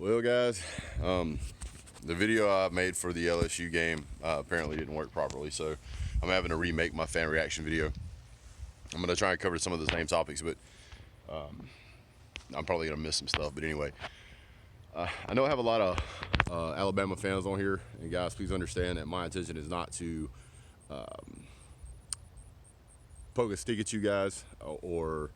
Well, guys, the video I made for the LSU game apparently didn't work properly, so I'm having to remake my fan reaction video. I'm going to try and cover some of the same topics, but I'm probably going to miss some stuff. But anyway, I know I have a lot of Alabama fans on here, and guys, please understand that my intention is not to poke a stick at you guys or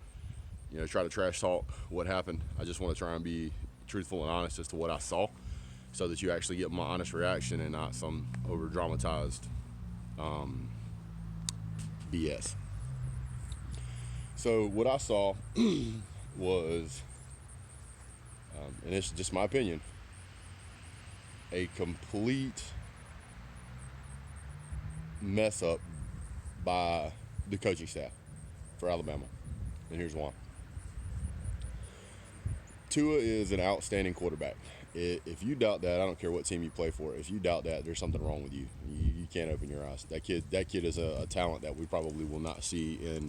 try to trash talk what happened. I just want to try and be truthful and honest as to what I saw, so that you actually get my honest reaction and not some over dramatized BS. So what I saw was, and it's just my opinion, a complete mess up by the coaching staff for Alabama, and here's why. Tua is an outstanding quarterback. If you doubt that, I don't care what team you play for. If you doubt that, there's something wrong with you. You can't open your eyes. That kid is a talent that we probably will not see in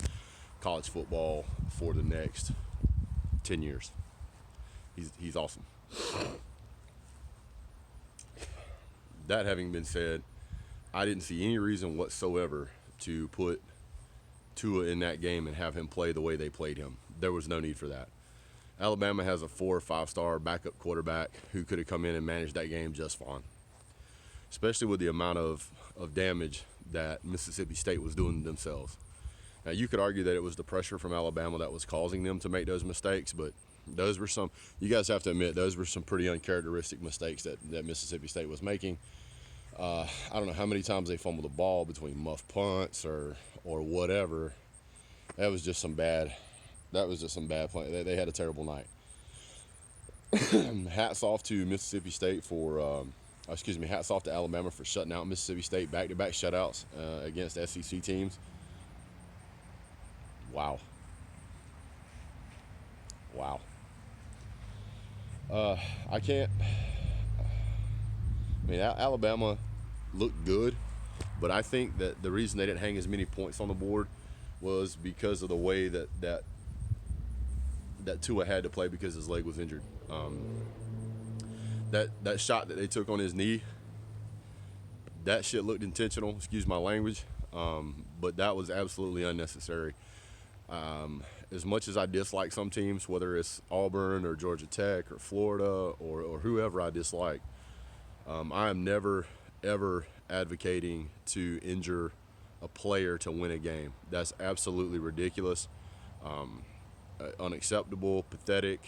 college football for the next 10 years. He's awesome. That having been said, I didn't see any reason whatsoever to put Tua in that game and have him play the way they played him. There was no need for that. Alabama has a 4 or 5 star backup quarterback who could have come in and managed that game just fine, especially with the amount of damage that Mississippi State was doing themselves. Now, you could argue that it was the pressure from Alabama that was causing them to make those mistakes, but those were some, you guys have to admit, those were some pretty uncharacteristic mistakes that Mississippi State was making. I don't know how many times they fumbled the ball between muff punts or whatever. That was just some bad play. They had a terrible night. Hats off to Mississippi State for, hats off to Alabama for shutting out Mississippi State, back-to-back shutouts against SEC teams. Wow. Alabama looked good, but I think that the reason they didn't hang as many points on the board was because of the way that Tua had to play because his leg was injured. That shot that they took on his knee, that shit looked intentional, excuse my language, but that was absolutely unnecessary. As much as I dislike some teams, whether it's Auburn or Georgia Tech or Florida or whoever I dislike, I am never, ever advocating to injure a player to win a game. That's absolutely ridiculous, unacceptable, pathetic,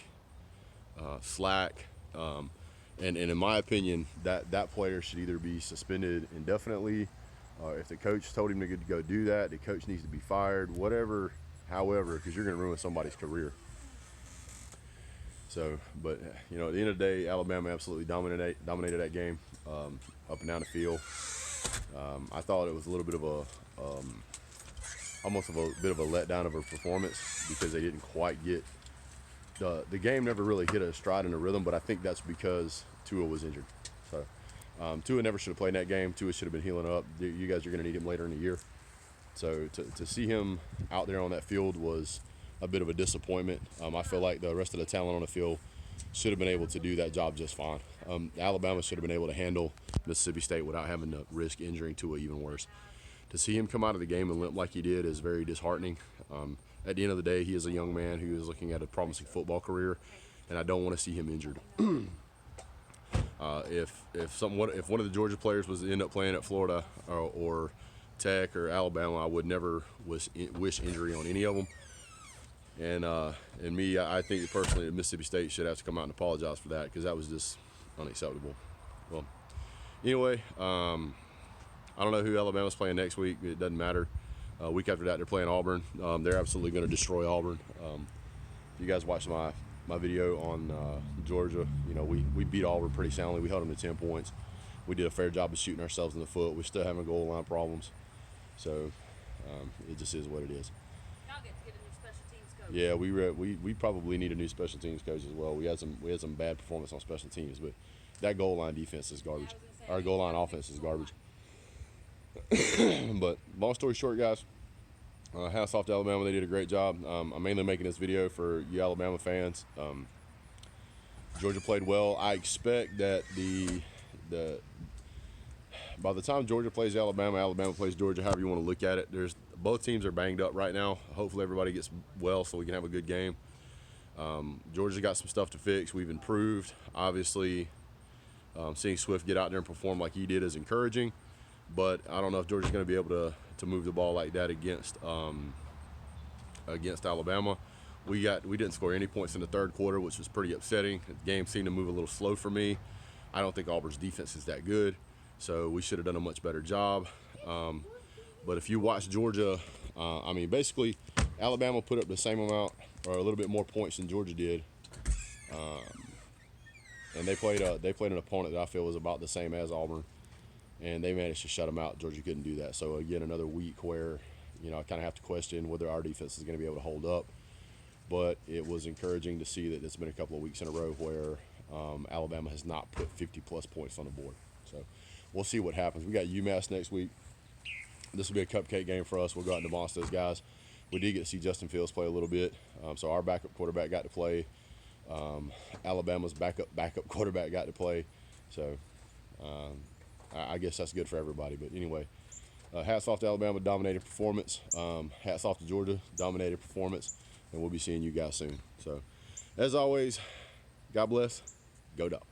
slack, and in my opinion, that player should either be suspended indefinitely. If the coach told him to go do that, the coach needs to be fired, whatever, however, because you're going to ruin somebody's career. So, but at the end of the day, Alabama absolutely dominated that game, up and down the field. I thought it was a little bit of almost a bit of a letdown of a performance because they didn't quite get the game never really hit a stride in a rhythm. But I think that's because Tua was injured. So Tua never should have played in that game. Tua should have been healing up. You guys are going to need him later in the year. So to see him out there on that field was a bit of a disappointment. I feel like the rest of the talent on the field should have been able to do that job just fine. Alabama should have been able to handle Mississippi State without having to risk injuring Tua even worse. To see him come out of the game and limp like he did is very disheartening. At the end of the day, he is a young man who is looking at a promising football career, and I don't want to see him injured. If one of the Georgia players was to end up playing at Florida or Tech or Alabama, I would never wish injury on any of them. And I think personally that Mississippi State should have to come out and apologize for that, because that was just unacceptable. Well, anyway, I don't know who Alabama's playing next week. It doesn't matter. Week after that, they're playing Auburn. They're absolutely going to destroy Auburn. If you guys watched my video on Georgia, we beat Auburn pretty soundly. We held them to 10 points. We did a fair job of shooting ourselves in the foot. We're still having goal line problems. So it just is what it is. Y'all get to get a new special teams coach. Yeah, we probably need a new special teams coach as well. We had some bad performance on special teams, but that goal line defense is garbage. Our goal line offense is garbage. But long story short, guys, hats off to Alabama. They did a great job. I'm mainly making this video for you Alabama fans. Georgia played well. I expect that by the time Georgia plays Alabama, Alabama plays Georgia, however you want to look at it, both teams are banged up right now. Hopefully everybody gets well so we can have a good game. Georgia's got some stuff to fix. We've improved. Obviously, seeing Swift get out there and perform like he did is encouraging, but I don't know if Georgia's going to be able to move the ball like that against Alabama. We didn't score any points in the third quarter, which was pretty upsetting. The game seemed to move a little slow for me. I don't think Auburn's defense is that good, so we should have done a much better job. But if you watch Georgia, basically Alabama put up the same amount or a little bit more points than Georgia did, and they played an opponent that I feel was about the same as Auburn, and they managed to shut them out. Georgia couldn't do that. So again, another week where I kind of have to question whether our defense is going to be able to hold up. But it was encouraging to see that it's been a couple of weeks in a row where Alabama has not put 50-plus points on the board. So we'll see what happens. We got UMass next week. This will be a cupcake game for us. We'll go out and advance those guys. We did get to see Justin Fields play a little bit. So our backup quarterback got to play. Alabama's backup quarterback got to play. So I guess that's good for everybody. But anyway, hats off to Alabama, dominated performance. Hats off to Georgia, dominated performance. And we'll be seeing you guys soon. So, as always, God bless. Go Dogs.